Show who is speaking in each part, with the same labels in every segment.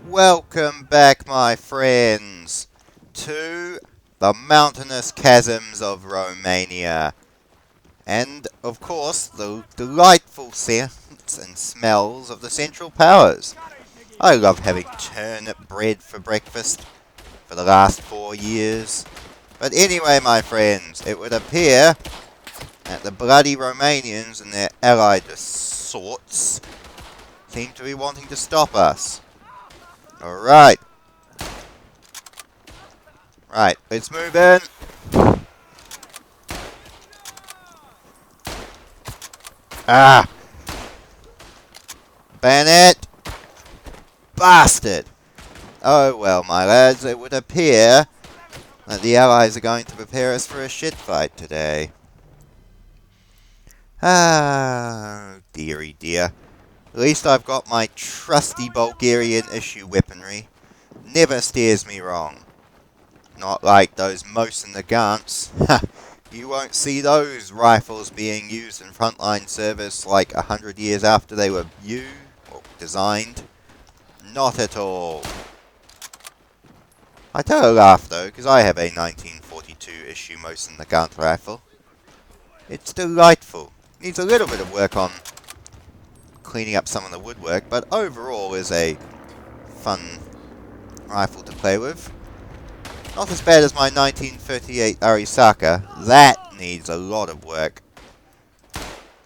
Speaker 1: Welcome back, my friends, to the mountainous chasms of Romania. And, of course, the delightful scents and smells of the Central Powers. I love having turnip bread for breakfast for the last 4 years. But anyway, my friends, it would appear that the bloody Romanians and their allied sorts seem to be wanting to stop us. Alright. Right, let's move in. Ah! Bayonet! Bastard! Oh well, my lads, it would appear that the Allies are going to prepare us for a shit fight today. Ah, dearie dear. At least I've got my trusty Bulgarian issue weaponry. Never steers me wrong. Not like those Mosin Nagants. Ha! You won't see those rifles being used in frontline service like 100 years after they were designed. Not at all. I tell a laugh though, because I have a 1942 issue Mosin Nagant rifle. It's delightful. Needs a little bit of work on cleaning up some of the woodwork, but overall is a fun rifle to play with. Not as bad as my 1938 Arisaka. That needs a lot of work.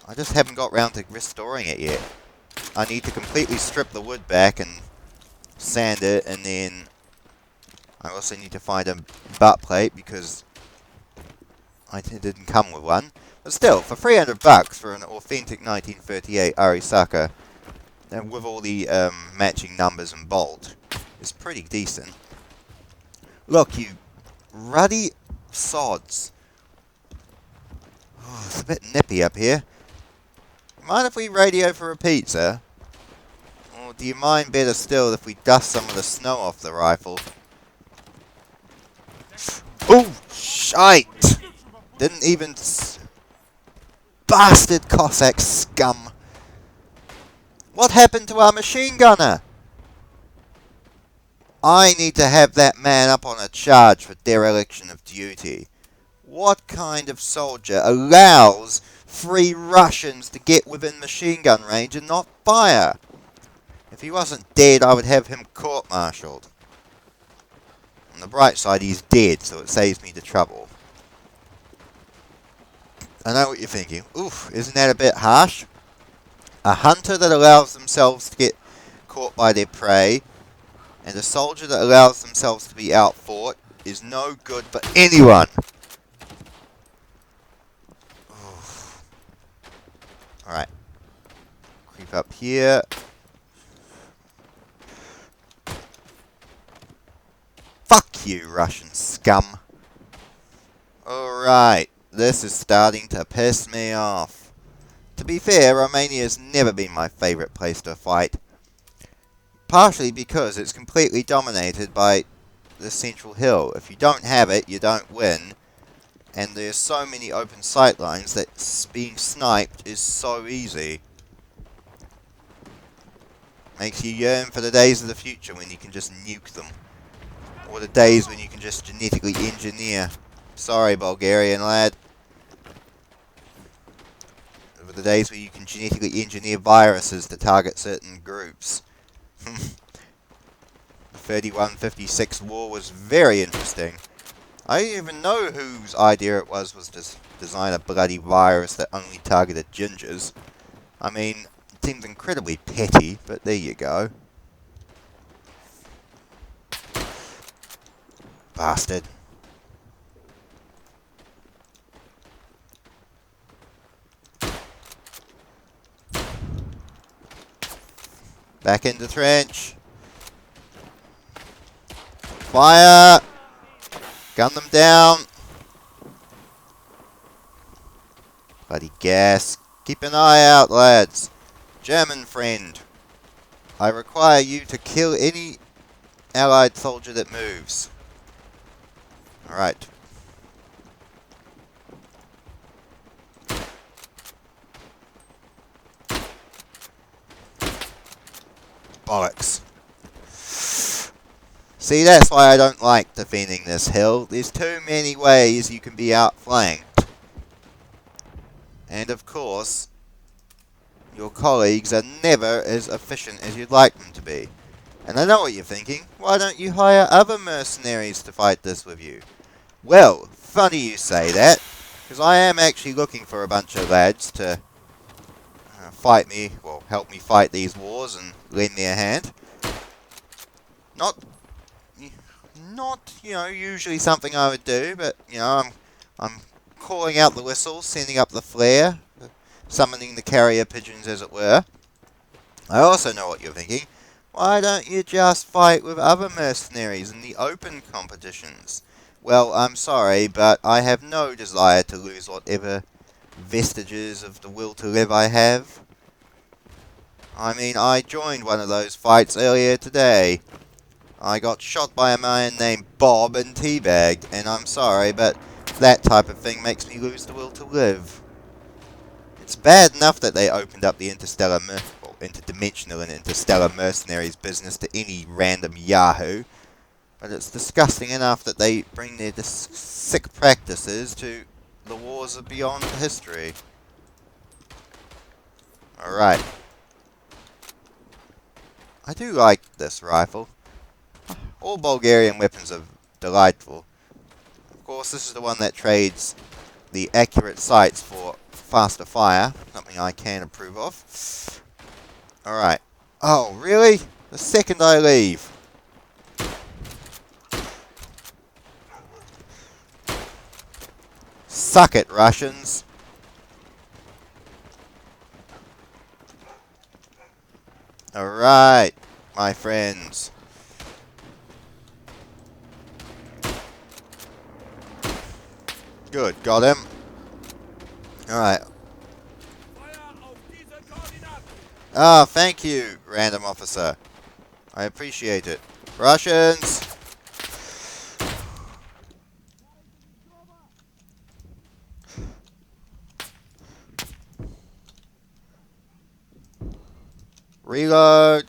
Speaker 1: I just haven't got round to restoring it yet. I need to completely strip the wood back and sand it, and then I also need to find a butt plate because I didn't come with one. But still, for 300 bucks for an authentic 1938 Arisaka, and with all the matching numbers and bolt, is pretty decent. Look, you ruddy sods. Oh, it's a bit nippy up here. Mind if we radio for a pizza? Or do you mind better still if we dust some of the snow off the rifle? Oh, shite! Didn't even... Bastard Cossack scum! What happened to our machine gunner? I need to have that man up on a charge for dereliction of duty. What kind of soldier allows 3 Russians to get within machine gun range and not fire? If he wasn't dead, I would have him court-martialed. On the bright side, he's dead, so it saves me the trouble. I know what you're thinking. Oof, isn't that a bit harsh? A hunter that allows themselves to get caught by their prey, and a soldier that allows themselves to be outfought is no good for anyone. Alright. Creep up here. Fuck you, Russian scum. Alright. This is starting to piss me off. To be fair, Romania's never been my favourite place to fight. Partially because it's completely dominated by the central hill. If you don't have it, you don't win. And there's so many open sight lines that being sniped is so easy. Makes you yearn for the days of the future when you can just nuke them. Or the days when you can just genetically engineer. Sorry, Bulgarian lad. Or the days where you can genetically engineer viruses to target certain groups. The 3156 war was very interesting. I don't even know whose idea it was to design a bloody virus that only targeted gingers. I mean, it seems incredibly petty, but there you go. Bastard. Back in the trench. Fire! Gun them down. Bloody gas. Keep an eye out, lads. German friend. I require you to kill any allied soldier that moves. Alright. Bollocks. See, that's why I don't like defending this hill. There's too many ways you can be outflanked. And of course, your colleagues are never as efficient as you'd like them to be. And I know what you're thinking. Why don't you hire other mercenaries to fight this with you? Well, funny you say that, because I am actually looking for a bunch of lads to fight me, well, help me fight these wars and lend me a hand. Not, usually something I would do, but, I'm calling out the whistles, sending up the flare, summoning the carrier pigeons, as it were. I also know what you're thinking. Why don't you just fight with other mercenaries in the open competitions? Well, I'm sorry, but I have no desire to lose whatever vestiges of the will to live I have. I mean, I joined one of those fights earlier today. I got shot by a man named Bob and teabagged, and I'm sorry, but that type of thing makes me lose the will to live. It's bad enough that they opened up the interdimensional and interstellar mercenaries business to any random yahoo, but it's disgusting enough that they bring their sick practices to the wars of beyond history. Alright. I do like this rifle. All Bulgarian weapons are delightful. Of course, this is the one that trades the accurate sights for faster fire, something I can approve of. Alright. Oh, really? The second I leave. Suck it, Russians. Alright, my friends. Good, got him. Alright. Ah, thank you, random officer. I appreciate it. Russians! Reload!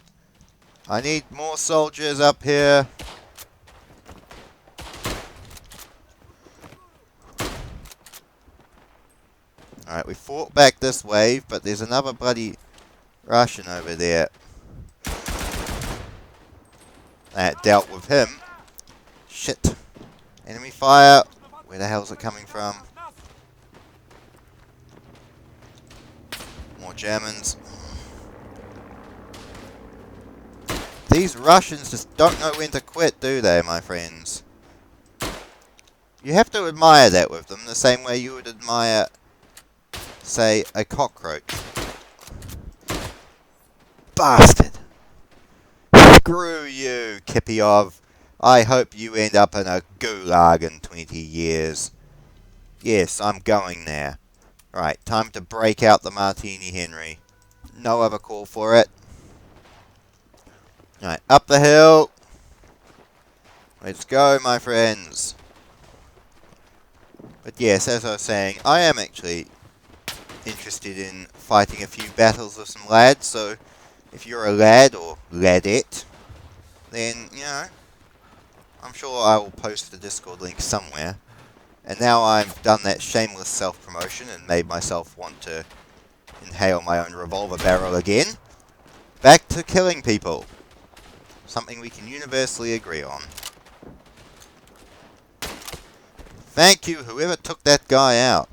Speaker 1: I need more soldiers up here. Alright, we fought back this wave, but there's another bloody Russian over there. That dealt with him. Shit. Enemy fire. Where the hell's it coming from? More Germans. These Russians just don't know when to quit, do they, my friends? You have to admire that with them, the same way you would admire, say, a cockroach. Bastard! Screw you, Kipiov. I hope you end up in a gulag in 20 years. Yes, I'm going there. Right, time to break out the Martini Henry. No other call for it. Alright, up the hill. Let's go, my friends. But yes, as I was saying, I am actually interested in fighting a few battles with some lads, so if you're a lad or ladette, then, I'm sure I will post the Discord link somewhere. And now I've done that shameless self-promotion and made myself want to inhale my own revolver barrel again. Back to killing people. Something we can universally agree on. Thank you, whoever took that guy out.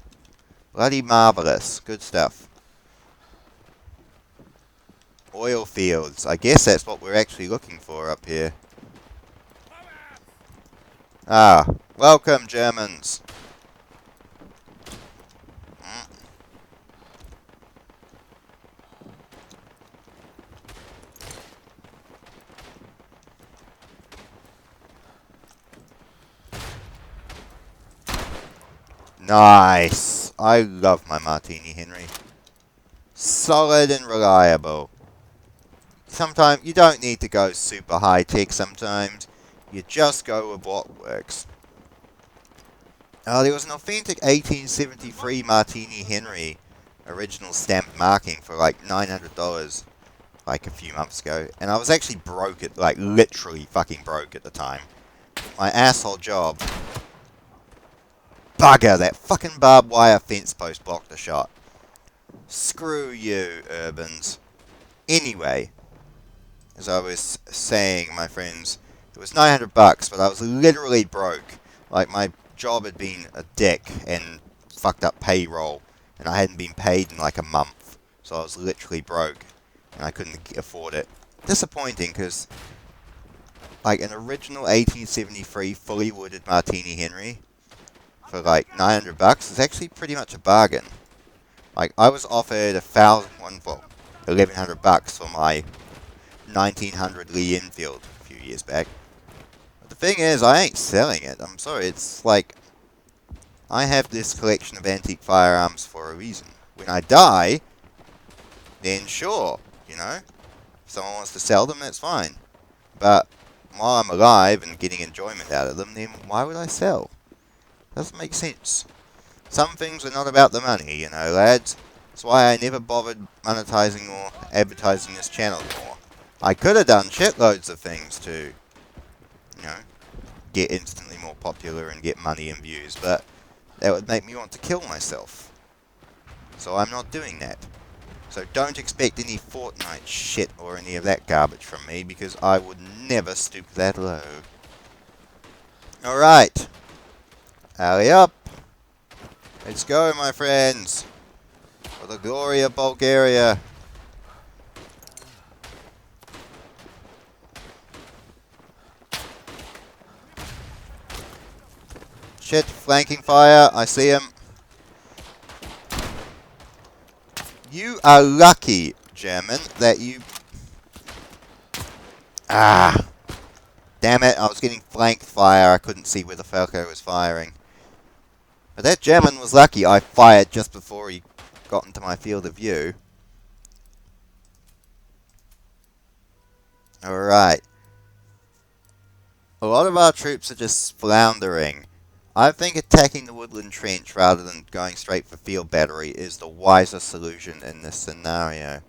Speaker 1: Bloody marvellous. Good stuff. Oil fields. I guess that's what we're actually looking for up here. Ah, welcome, Germans. Nice. I love my Martini Henry. Solid and reliable. Sometimes you don't need to go super high tech sometimes. You just go with what works. There was an authentic 1873 Martini Henry original stamped marking for like $900. like a few months ago, and I was actually broke at, like, literally fucking broke at the time. My asshole job. Bugger, that fucking barbed wire fence post blocked the shot. Screw you, Urbans. Anyway, as I was saying, my friends, it was 900 bucks, but I was literally broke. Like, my job had been a dick and fucked up payroll, and I hadn't been paid in like a month, so I was literally broke, and I couldn't afford it. Disappointing, because, like, an original 1873 fully wooded Martini Henry for like 900 bucks is actually pretty much a bargain. Like, I was offered 1,100 bucks for my 1900 Lee Enfield a few years back. But the thing is, I ain't selling it. I'm sorry, it's like, I have this collection of antique firearms for a reason. When I die, then sure, you know, if someone wants to sell them, that's fine. But while I'm alive and getting enjoyment out of them, then why would I sell? Doesn't make sense. Some things are not about the money, you know, lads. That's why I never bothered monetizing or advertising this channel more. I could have done shitloads of things to, you know, get instantly more popular and get money and views, but that would make me want to kill myself. So I'm not doing that. So don't expect any Fortnite shit or any of that garbage from me, because I would never stoop that low. Alright. Alley up. Let's go, my friends. For the glory of Bulgaria. Shit, flanking fire. I see him. You are lucky, German, that you... Ah. Damn it, I was getting flanked fire. I couldn't see where the Falco was firing. But that German was lucky. I fired just before he got into my field of view. Alright. A lot of our troops are just floundering. I think attacking the woodland trench rather than going straight for field battery is the wiser solution in this scenario.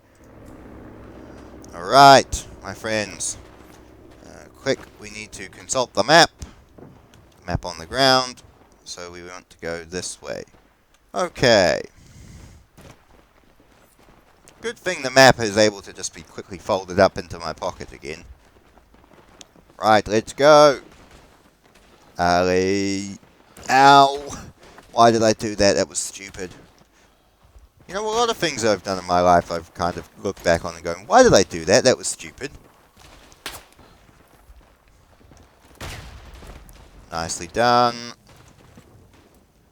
Speaker 1: Alright, my friends. Quick, we need to consult the map. Map on the ground. So we want to go this way. Okay. Good thing the map is able to just be quickly folded up into my pocket again. Right, let's go. Ali. Ow. Why did I do that? That was stupid. You know, a lot of things I've done in my life I've kind of looked back on and going, why did I do that? That was stupid. Nicely done.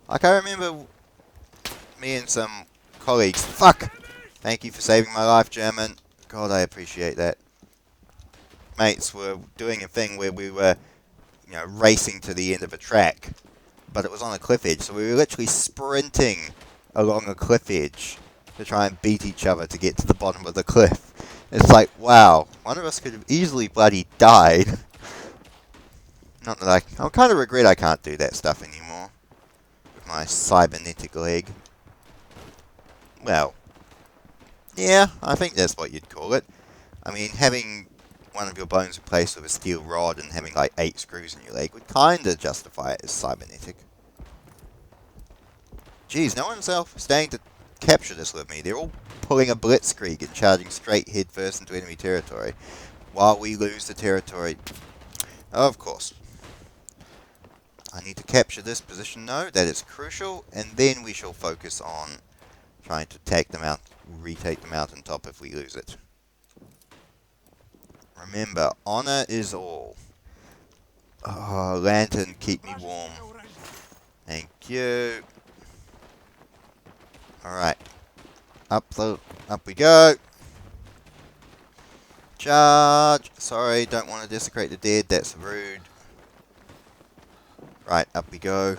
Speaker 1: Like, I remember me and some colleagues... Fuck! Thank you for saving my life, German. God, I appreciate that. Mates were doing a thing where we were, you know, racing to the end of a track. But it was on a cliff edge, so we were literally sprinting along a cliff edge to try and beat each other to get to the bottom of the cliff. It's like, wow, one of us could have easily bloody died. Not that I kind of regret I can't do that stuff anymore. With my cybernetic leg. Well, yeah, I think that's what you'd call it. I mean, having one of your bones replaced with a steel rod and having like 8 screws in your leg would kind of justify it as cybernetic. Jeez, no one's staying to capture this with me. They're all pulling a blitzkrieg and charging straight headfirst into enemy territory, while we lose the territory. Of course. I need to capture this position though, that is crucial, and then we shall focus on trying to retake the mountaintop if we lose it. Remember, honor is all. Oh, lantern, keep me warm. Thank you. Alright. Up we go. Charge. Sorry, don't want to desecrate the dead, that's rude. Right, up we go.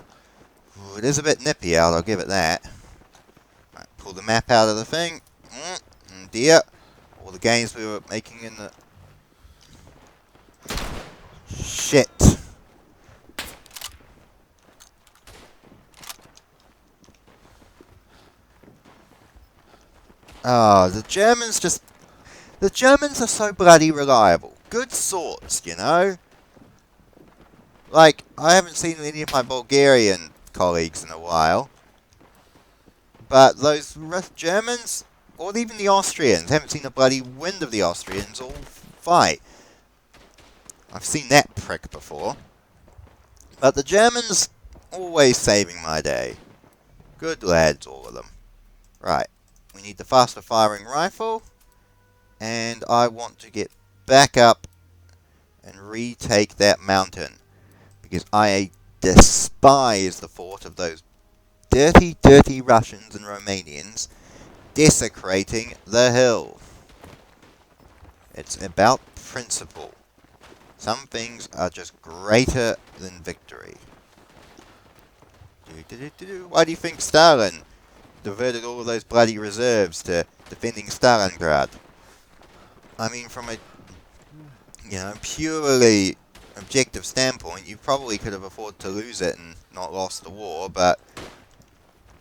Speaker 1: Ooh, it is a bit nippy out, I'll give it that. Right, pull the map out of the thing. Dear. All the gains we were making in the... Shit. Oh, the Germans just... The Germans are so bloody reliable. Good sorts, you know? Like, I haven't seen any of my Bulgarian colleagues in a while. But those Germans, or even the Austrians, haven't seen a bloody wind of the Austrians all fight. I've seen that prick before. But the Germans, always saving my day. Good lads, all of them. Right, we need the faster firing rifle. And I want to get back up and retake that mountain. Because I despise the thought of those dirty, dirty Russians and Romanians desecrating the hill. It's about principle. Some things are just greater than victory. Why do you think Stalin diverted all of those bloody reserves to defending Stalingrad? I mean, from a, purely objective standpoint, you probably could have afforded to lose it and not lost the war, but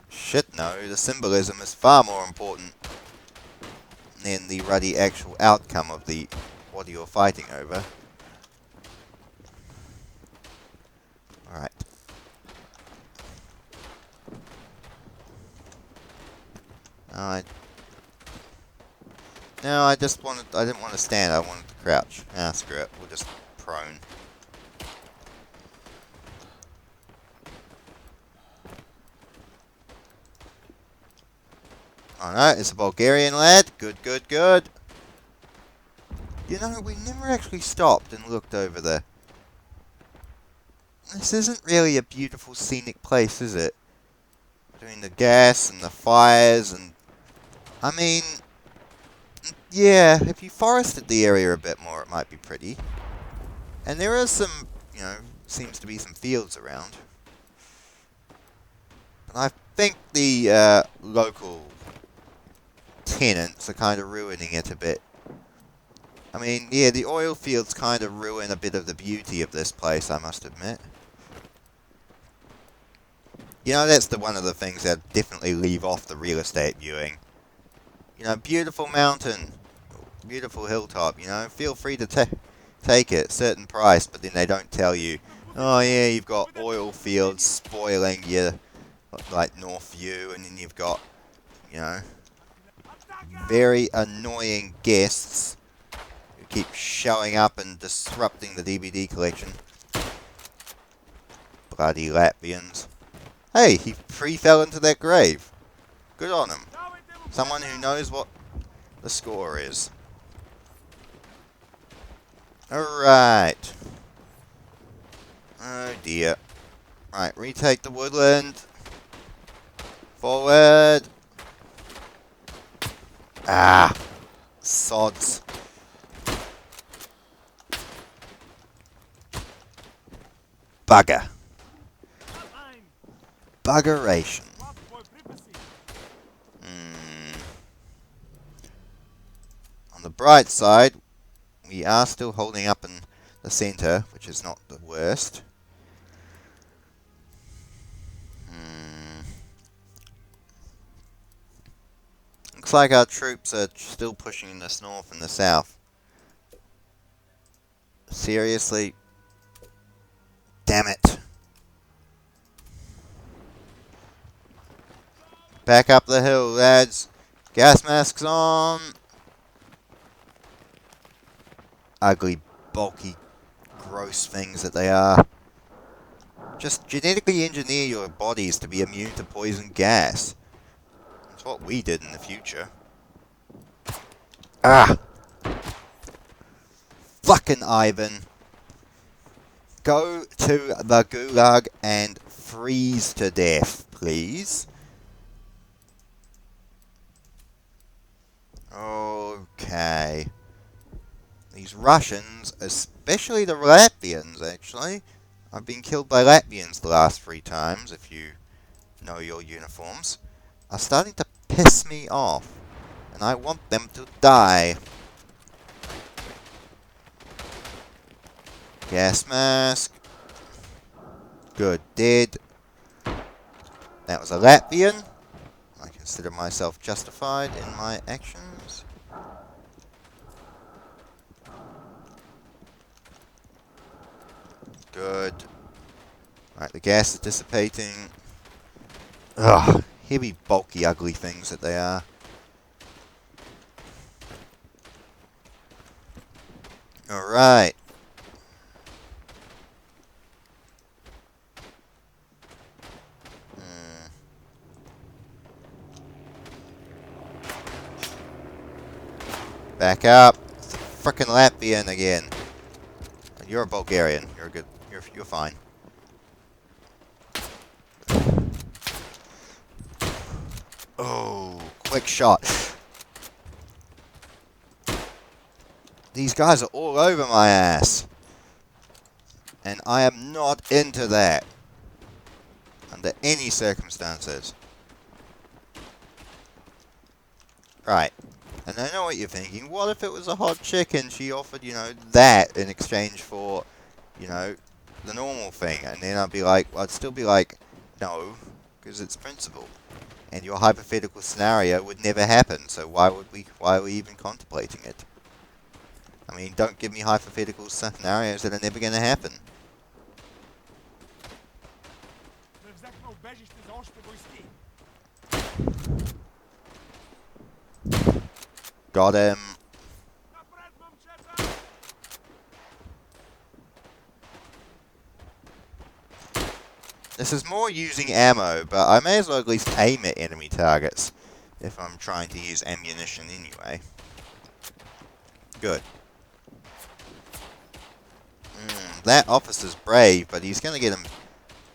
Speaker 1: shit no, the symbolism is far more important than the ruddy actual outcome of the what you're fighting over. Alright. No, I didn't want to stand, I wanted to crouch. Ah, screw it, we'll just prone. Oh no, it's a Bulgarian lad. Good, good, good. You know, we never actually stopped and looked over there. This isn't really a beautiful scenic place, is it? Between the gas and the fires and... I mean... Yeah, if you forested the area a bit more, it might be pretty. And there are some, seems to be some fields around. But I think the local tenants are kind of ruining it a bit. I mean, yeah, the oil fields kind of ruin a bit of the beauty of this place, I must admit. You know, that's one of the things that definitely leave off the real estate viewing. You know, beautiful mountain, beautiful hilltop, feel free to take it, certain price, but then they don't tell you, oh yeah, you've got oil fields spoiling your, like, north view, and then you've got, very annoying guests who keep showing up and disrupting the DVD collection. Bloody Latvians. Hey, he pre-fell into that grave. Good on him. Someone who knows what the score is. Alright. Oh dear. Right, retake the woodland. Forward. Ah. Sods. Bugger. Buggeration. On the bright side, we are still holding up in the centre, which is not the worst. Looks like our troops are still pushing in the north and the south. Seriously? Damn it. Back up the hill, lads. Gas masks on. Ugly, bulky, gross things that they are. Just genetically engineer your bodies to be immune to poison gas. That's what we did in the future. Ah! Fucking Ivan. Go to the gulag and freeze to death, please. Okay. These Russians, especially the Latvians, actually. I've been killed by Latvians the last 3 times, if you know your uniforms. Are starting to piss me off. And I want them to die. Gas mask. Good, dead. That was a Latvian. I consider myself justified in my actions. Good. Right, the gas is dissipating. Ugh, heavy, bulky, ugly things that they are. Alright. Back up. Frickin' Latvian again. You're a Bulgarian. You're good. You're fine. Oh, quick shot. These guys are all over my ass. And I am not into that. Under any circumstances. Right. And I know what you're thinking. What if it was a hot chick and she offered, you know, that in exchange for, you know, the normal thing? And then I'd be like, well, I'd still be like, no, because it's principle. And your hypothetical scenario would never happen. So why are we even contemplating it? I mean, don't give me hypothetical scenarios that are never going to happen. Got him. This is more using ammo, but I may as well at least aim at enemy targets if I'm trying to use ammunition anyway. Good. That officer's brave, but he's going to get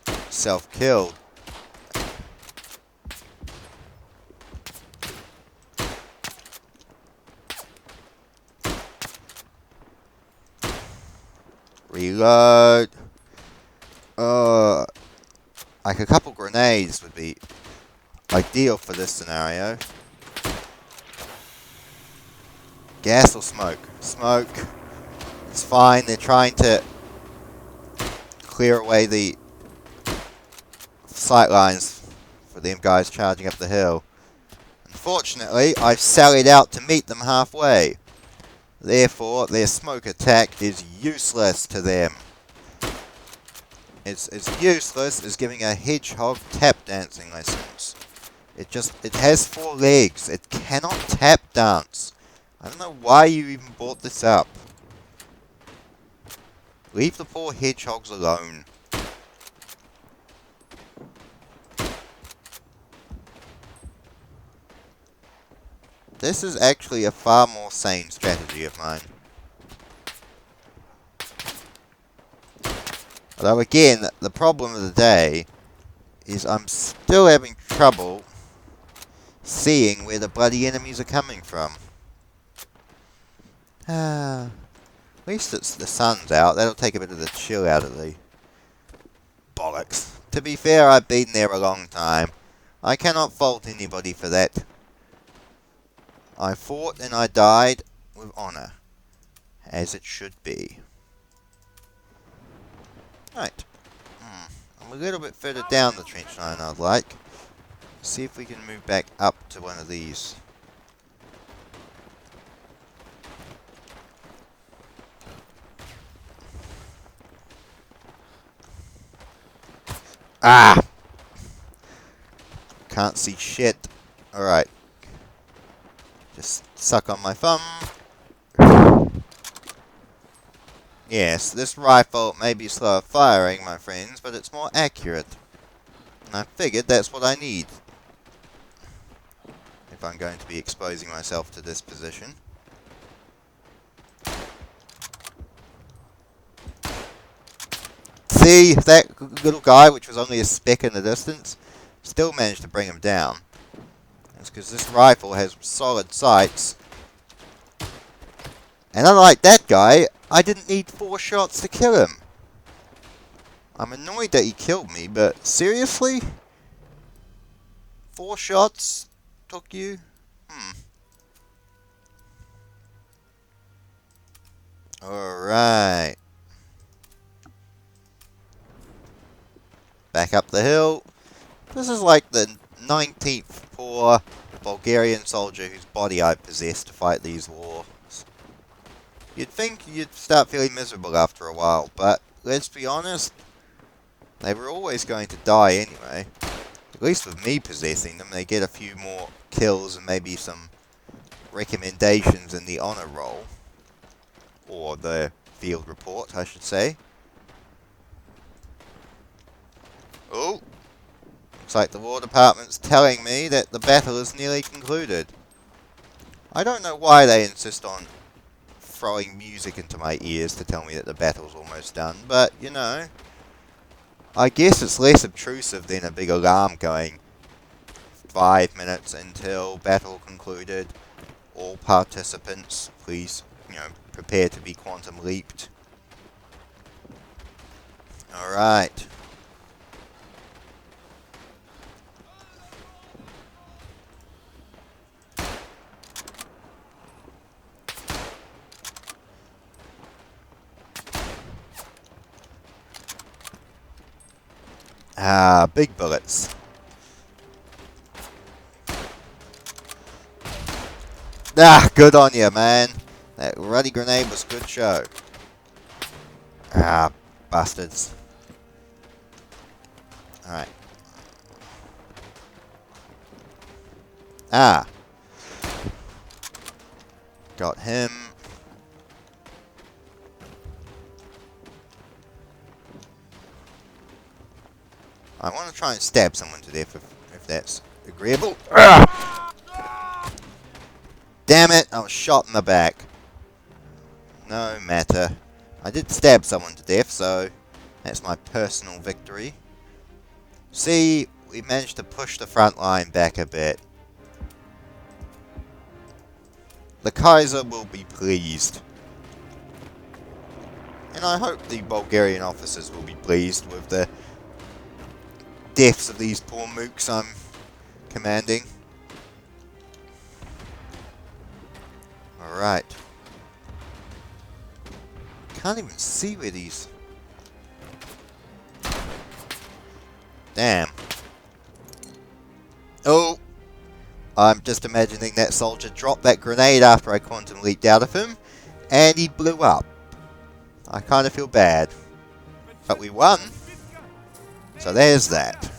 Speaker 1: himself killed. Reload. Like a couple grenades would be ideal for this scenario. Gas or smoke? Smoke. It's fine. They're trying to clear away the sight lines for them guys charging up the hill. Unfortunately, I've sallied out to meet them halfway. Therefore, their smoke attack is useless to them. It's as useless as giving a hedgehog tap dancing lessons. It has 4 legs. It cannot tap dance. I don't know why you even brought this up. Leave the poor hedgehogs alone. This is actually a far more sane strategy of mine. Although again, the problem of the day is I'm still having trouble seeing where the bloody enemies are coming from. At least it's the sun's out. That'll take a bit of the chill out of the bollocks. To be fair, I've been there a long time. I cannot fault anybody for that. I fought and I died with honor, as it should be. Right. I'm a little bit further down the trench line, I'd like. See if we can move back up to one of these. Ah! Can't see shit. Alright. Just suck on my thumb. Yes, this rifle may be slower firing, my friends, but it's more accurate. And I figured that's what I need. If I'm going to be exposing myself to this position. See, that little guy, which was only a speck in the distance, still managed to bring him down. That's because this rifle has solid sights. And unlike that guy, I didn't need 4 shots to kill him. I'm annoyed that he killed me, but seriously? 4 shots took you? Alright. Back up the hill. This is like the 19th poor Bulgarian soldier whose body I possess to fight these wars. You'd think you'd start feeling miserable after a while, but let's be honest, they were always going to die anyway. At least with me possessing them, they get a few more kills and maybe some recommendations in the honor roll. Or the field report, I should say. Oh! Looks like the War Department's telling me that the battle is nearly concluded. I don't know why they insist on throwing music into my ears to tell me that the battle's almost done, but, you know, I guess it's less obtrusive than a big alarm going 5 minutes until battle concluded. All participants, please, you know, prepare to be quantum leaped. Alright. Ah, big bullets. Ah, good on you, man. That ruddy grenade was good show. Ah, bastards. Alright. Ah. Got him. I want to try and stab someone to death if that's agreeable. Ah! Damn it, I was shot in the back. No matter. I did stab someone to death, so that's my personal victory. See, we managed to push the front line back a bit. The Kaiser will be pleased. And I hope the Bulgarian officers will be pleased with the deaths of these poor mooks I'm commanding. Alright. Can't even see where these... Damn. Oh! I'm just imagining that soldier dropped that grenade after I quantum leaped out of him, and he blew up. I kind of feel bad. But we won. So there's that.